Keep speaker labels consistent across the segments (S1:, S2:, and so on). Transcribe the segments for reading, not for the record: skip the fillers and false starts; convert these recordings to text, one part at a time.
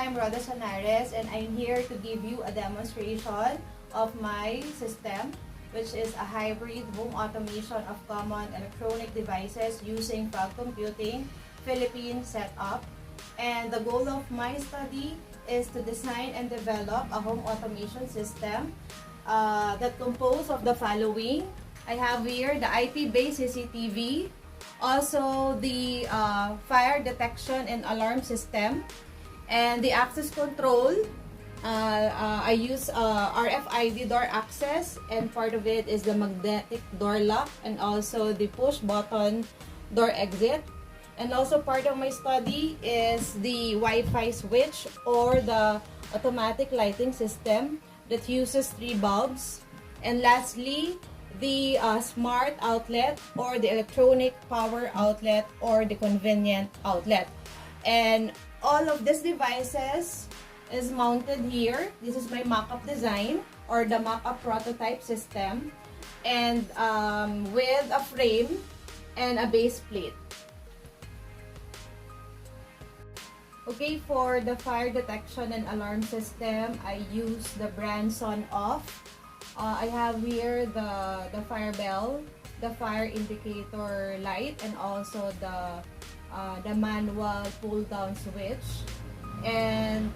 S1: I'm Roda Sanares, and I'm here to give you a demonstration of my system, which is a hybrid home automation of common electronic devices using cloud computing Philippine setup. And the goal of my study is to design and develop a home automation system that composed of the following. I have here the IP-based CCTV, also the fire detection and alarm system, and the access control. I use RFID door access, and part of it is the magnetic door lock and also the push button door exit. And also part of my study is the Wi-Fi switch or the automatic lighting system that uses 3 bulbs. And lastly, the smart outlet or the electronic power outlet or the convenient outlet. And all of these devices is mounted here. This is my mock-up design or the mock-up prototype system, and with a frame and a base plate. Okay, for the fire detection and alarm system, I use the brand Sonoff. I have here the fire bell, the fire indicator light, and also the manual pull-down switch. And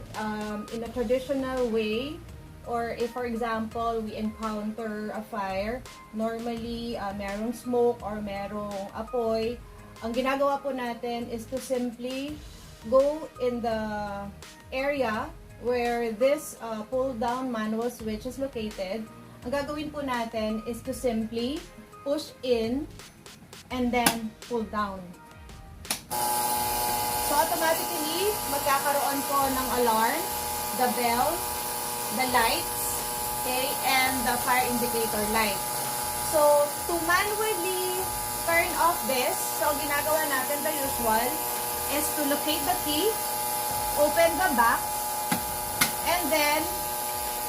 S1: in a traditional way, or if for example we encounter a fire, normally merong smoke or merong apoy, ang ginagawa po natin is to simply go in the area where this pull-down manual switch is located. Ang gagawin po natin is to simply push in and then pull down. So automatically, magkakaroon po ng alarm, the bell, the lights, okay, and the fire indicator light. So to manually turn off this, so ang ginagawa natin, the usual, is to locate the key, open the box, and then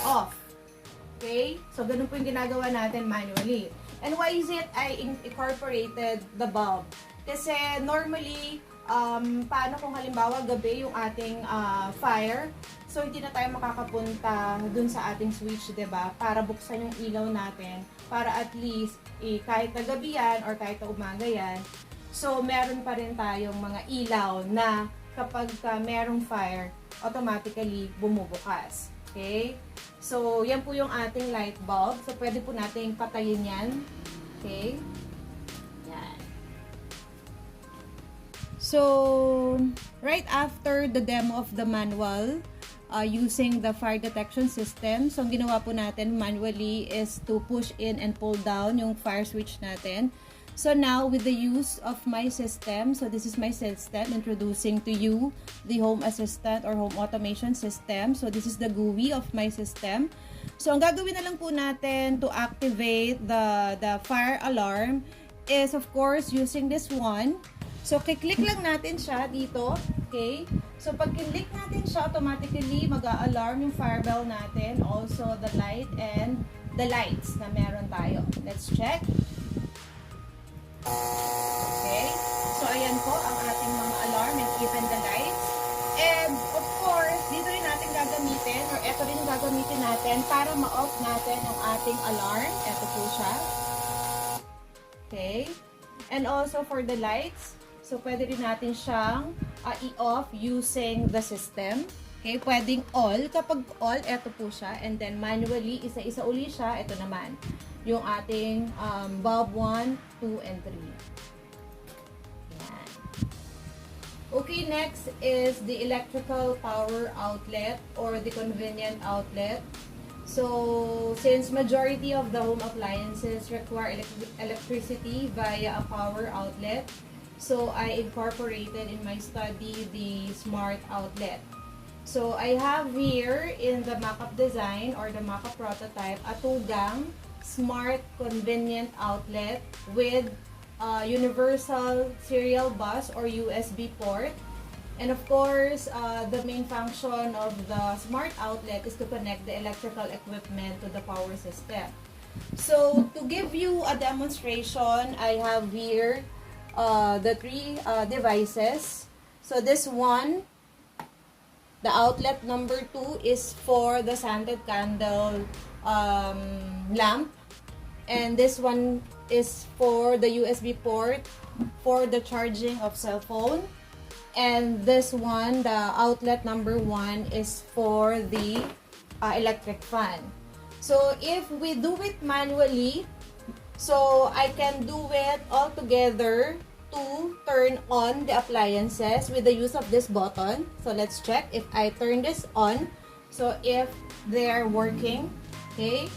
S1: off. Okay? So, ganun po yung ginagawa natin manually. And why is it I incorporated the bulb? Kasi normally, paano kung halimbawa gabi yung ating fire, so hindi na tayo makakapunta dun sa ating switch, diba? Para buksan yung ilaw natin, para at least, kahit na gabi yan or kahit na umaga yan, so, meron pa rin tayong mga ilaw na kapag merong fire, automatically bumubukas. Okay? So, yan po yung ating light bulb. So, pwede po nating patayin yan. Okay? Yan. So, right after the demo of the manual, using the fire detection system, so, ang ginawa po natin manually is to push in and pull down yung fire switch natin. So now, with the use of my system, so this is my system, introducing to you the home assistant or home automation system. So this is the GUI of my system. So ang gagawin na lang po natin to activate the fire alarm is of course using this one. So kiklik lang natin siya dito, okay? So pag kiklik natin siya, automatically mag-a-alarm yung fire bell natin, also the light and the lights na meron tayo. Let's check. Okay, so ayan po ang ating mga alarm and even the lights. And of course, dito rin natin gagamitin, or eto rin yung gagamitin natin para ma-off natin ang ating alarm. Eto po siya. Okay, and also for the lights, so pwede rin natin siyang i-off using the system. Okay, pwedeng all. Kapag all, eto po siya. And then manually, isa-isa uli siya. Eto naman yung ating bulb 1, 2, and 3. Yan. Okay, next is the electrical power outlet or the convenient outlet. So, since majority of the home appliances require electricity via a power outlet, so I incorporated in my study the smart outlet. So, I have here in the mock-up design or the mock-up prototype a 2-gang smart convenient outlet with universal serial bus or USB port. And of course, the main function of the smart outlet is to connect the electrical equipment to the power system. So, to give you a demonstration, I have here the 3 devices. So, this one, The outlet number 2 is for the scented candle lamp. And this one is for the USB port for the charging of cell phone. And this one, the outlet number 1, is for the electric fan. So if we do it manually, so I can do it all together to turn on the appliances with the use of this button. So let's check if I turn this on. So if they are working, okay.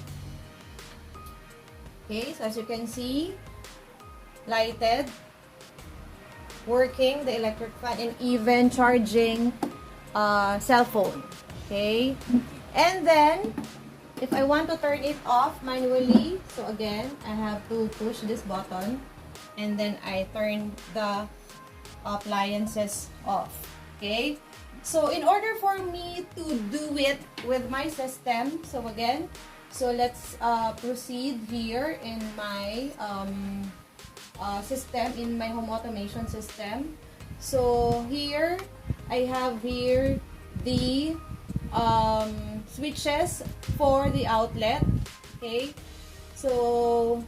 S1: Okay, so as you can see, lighted, working the electric fan, and even charging cell phone. Okay, and then if I want to turn it off manually, so again I have to push this button and then I turn the appliances off. Okay, so in order for me to do it with my system, so again, so let's proceed here in my system, in my home automation system. So here I have here the switches for the outlet. Okay, so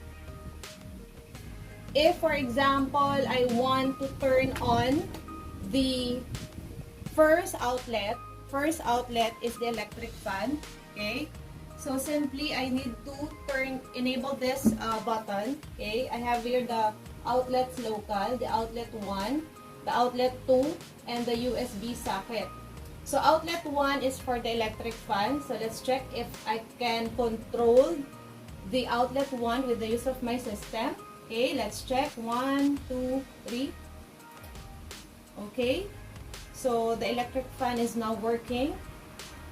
S1: if for example I want to turn on the first outlet is the electric fan. Okay, so simply I need to enable this button. Okay, I have here the outlets local, the outlet 1, the outlet 2, and the USB socket. So outlet 1 is for the electric fan. So let's check if I can control the outlet 1 with the use of my system. Okay, let's check. 1, 2, 3. Okay, so the electric fan is now working.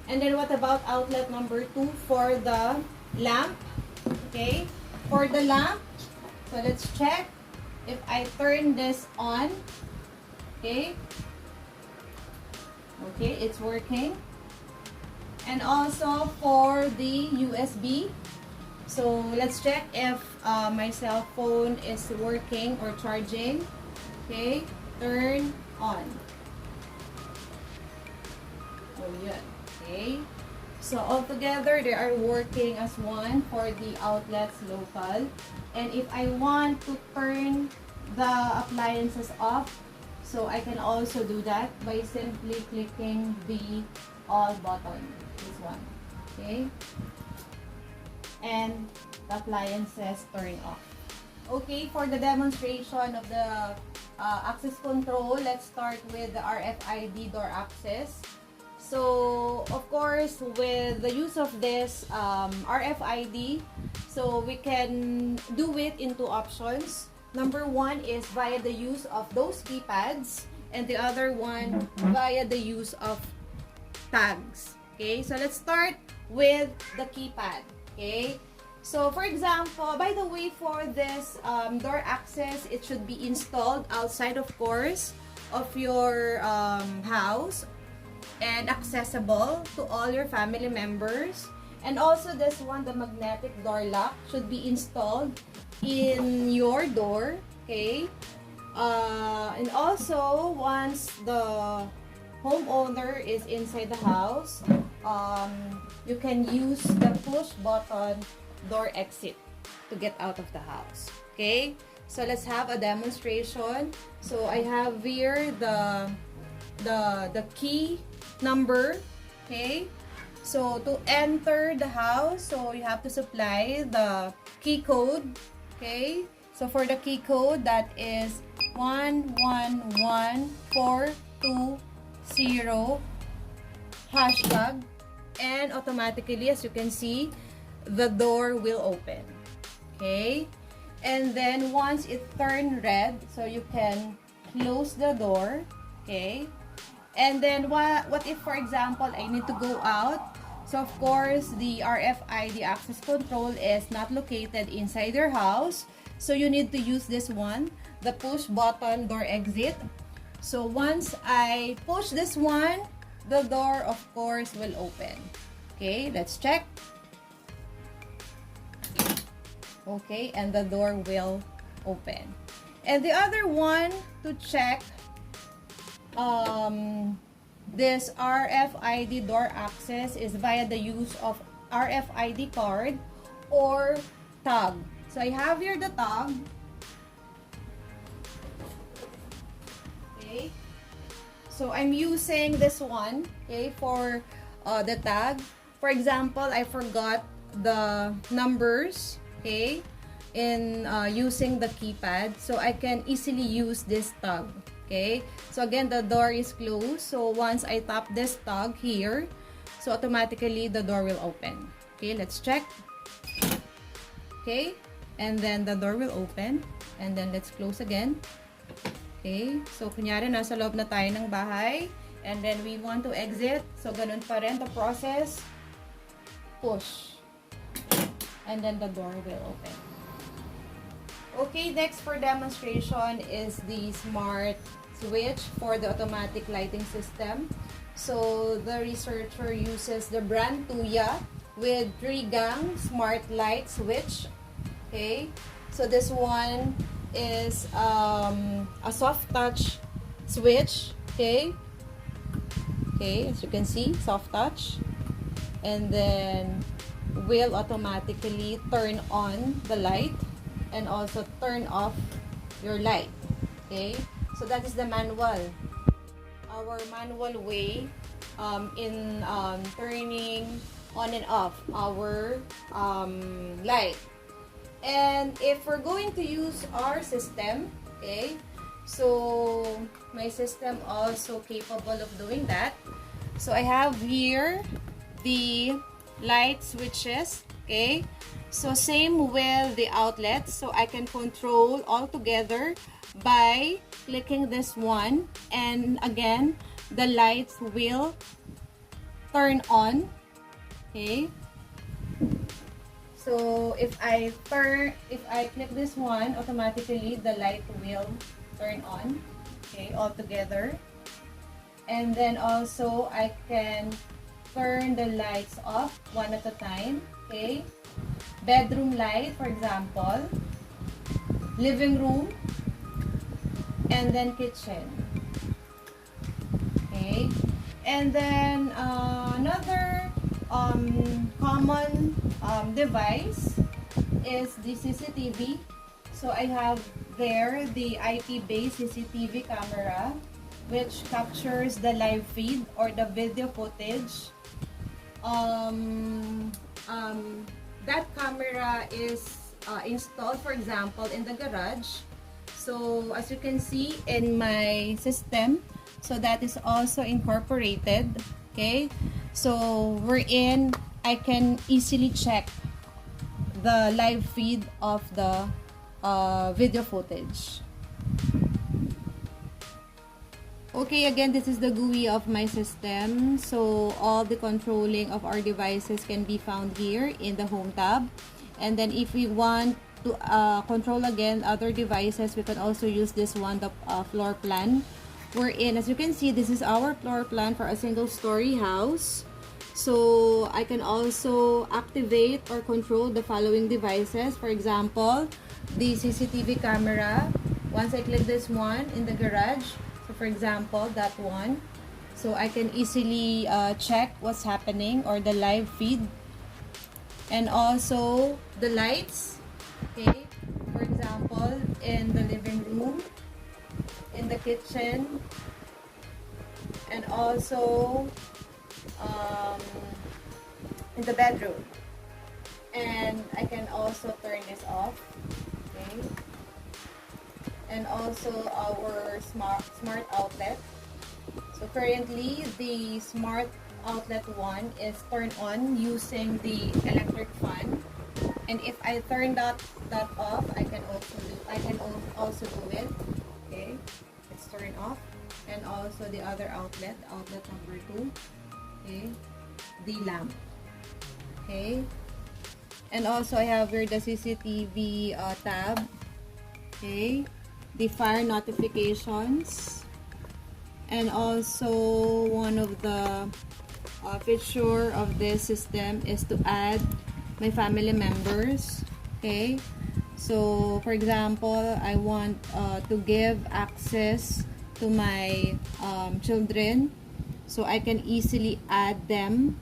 S1: And then what about outlet number 2 for the lamp? Okay, for the lamp, so let's check if I turn this on. Okay, okay, it's working. And also for the USB, so let's check if my cell phone is working or charging. Okay, turn on. Oh yeah. Okay, so altogether they are working as one for the outlets local. And if I want to turn the appliances off, so I can also do that by simply clicking the all button, this one. Okay, and the appliances turn off. Okay, for the demonstration of the access control, let's start with the RFID door access. So, of course, with the use of this RFID, so we can do it in 2 options. Number 1 is via the use of those keypads, and the other one via the use of tags. Okay, so let's start with the keypad. Okay, so for example, by the way, for this door access, it should be installed outside, of course, of your house, and accessible to all your family members. And also this one, the magnetic door lock, should be installed in your door. Okay, and also once the homeowner is inside the house, you can use the push button door exit to get out of the house. Okay, so let's have a demonstration. So I have here the key number. Okay, so to enter the house, so you have to supply the key code. Okay, so for the key code, that is 111420 hashtag, and automatically, as you can see, the door will open. Okay, and then once it turned red, so you can close the door. Okay, and then what if, for example, I need to go out? So of course, the RFID access control is not located inside your house. So you need to use this one, the push button door exit. So once I push this one, the door of course will open. Okay, let's check. Okay, and the door will open. And the other one to check this RFID door access is via the use of RFID card or tag. So I have here the tag. Okay. So I'm using this one, okay, for the tag. For example, I forgot the numbers, okay, in using the keypad, so I can easily use this tag. Okay, so again, the door is closed, so once I tap this tag here, so automatically the door will open. Okay, let's check. Okay, and then the door will open, and then let's close again. Okay, so kunyari nasa loob na tayo ng bahay, and then we want to exit, so ganun pa rin the process. Push, and then the door will open. Okay, next for demonstration is the smart switch for the automatic lighting system. So the researcher uses the brand Tuya with 3-gang smart light switch. Okay, so this one is a soft touch switch. Okay, as you can see, soft touch, and then will automatically turn on the light and also turn off your light. Okay, so that is the manual, our manual way in turning on and off our light. And if we're going to use our system, okay, so my system also capable of doing that. So I have here the light switches, okay, so same with the outlets, so I can control all together by clicking this one, and again the lights will turn on. Okay, so if I click this one, automatically the light will turn on, okay, all together. And then also I can turn the lights off one at a time. Okay, bedroom light, for example, living room, and then kitchen. Okay, and then another common device is the CCTV. So I have there the IP-based CCTV camera, which captures the live feed or the video footage. That camera is installed, for example, in the garage. So as you can see in my system, so that is also incorporated. Okay, so wherein I can easily check the live feed of the video footage. Okay, again, this is the GUI of my system. So all the controlling of our devices can be found here in the home tab. And then if we want to control again other devices, we can also use this one, the floor plan. Wherein, as you can see, this is our floor plan for a single-story house. So I can also activate or control the following devices. For example, the CCTV camera. Once I click this one in the garage, so for example, that one, so I can easily check what's happening or the live feed. And also the lights, okay, for example, in the living room, in the kitchen, and also in the bedroom. And I can also turn this off, okay. And also our smart outlet. So currently the smart outlet one is turned on using the electric fan. And if I turn that off, I can also do it. Okay, it's turned off. And also the other outlet number 2. Okay, the lamp. Okay, and also I have here the CCTV tab. Okay, the fire notifications, and also one of the feature of this system is to add my family members. Okay, so for example, I want to give access to my children. So I can easily add them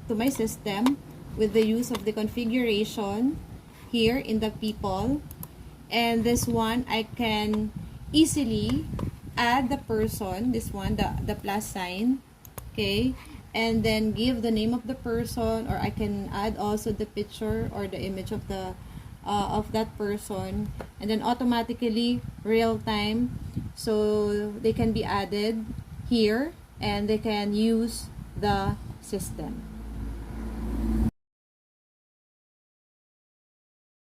S1: to my system with the use of the configuration here in the people. And this one, I can easily add the person, this one, the plus sign, okay, and then give the name of the person, or I can add also the picture or the image of the of that person, and then automatically real time, so they can be added here and they can use the system.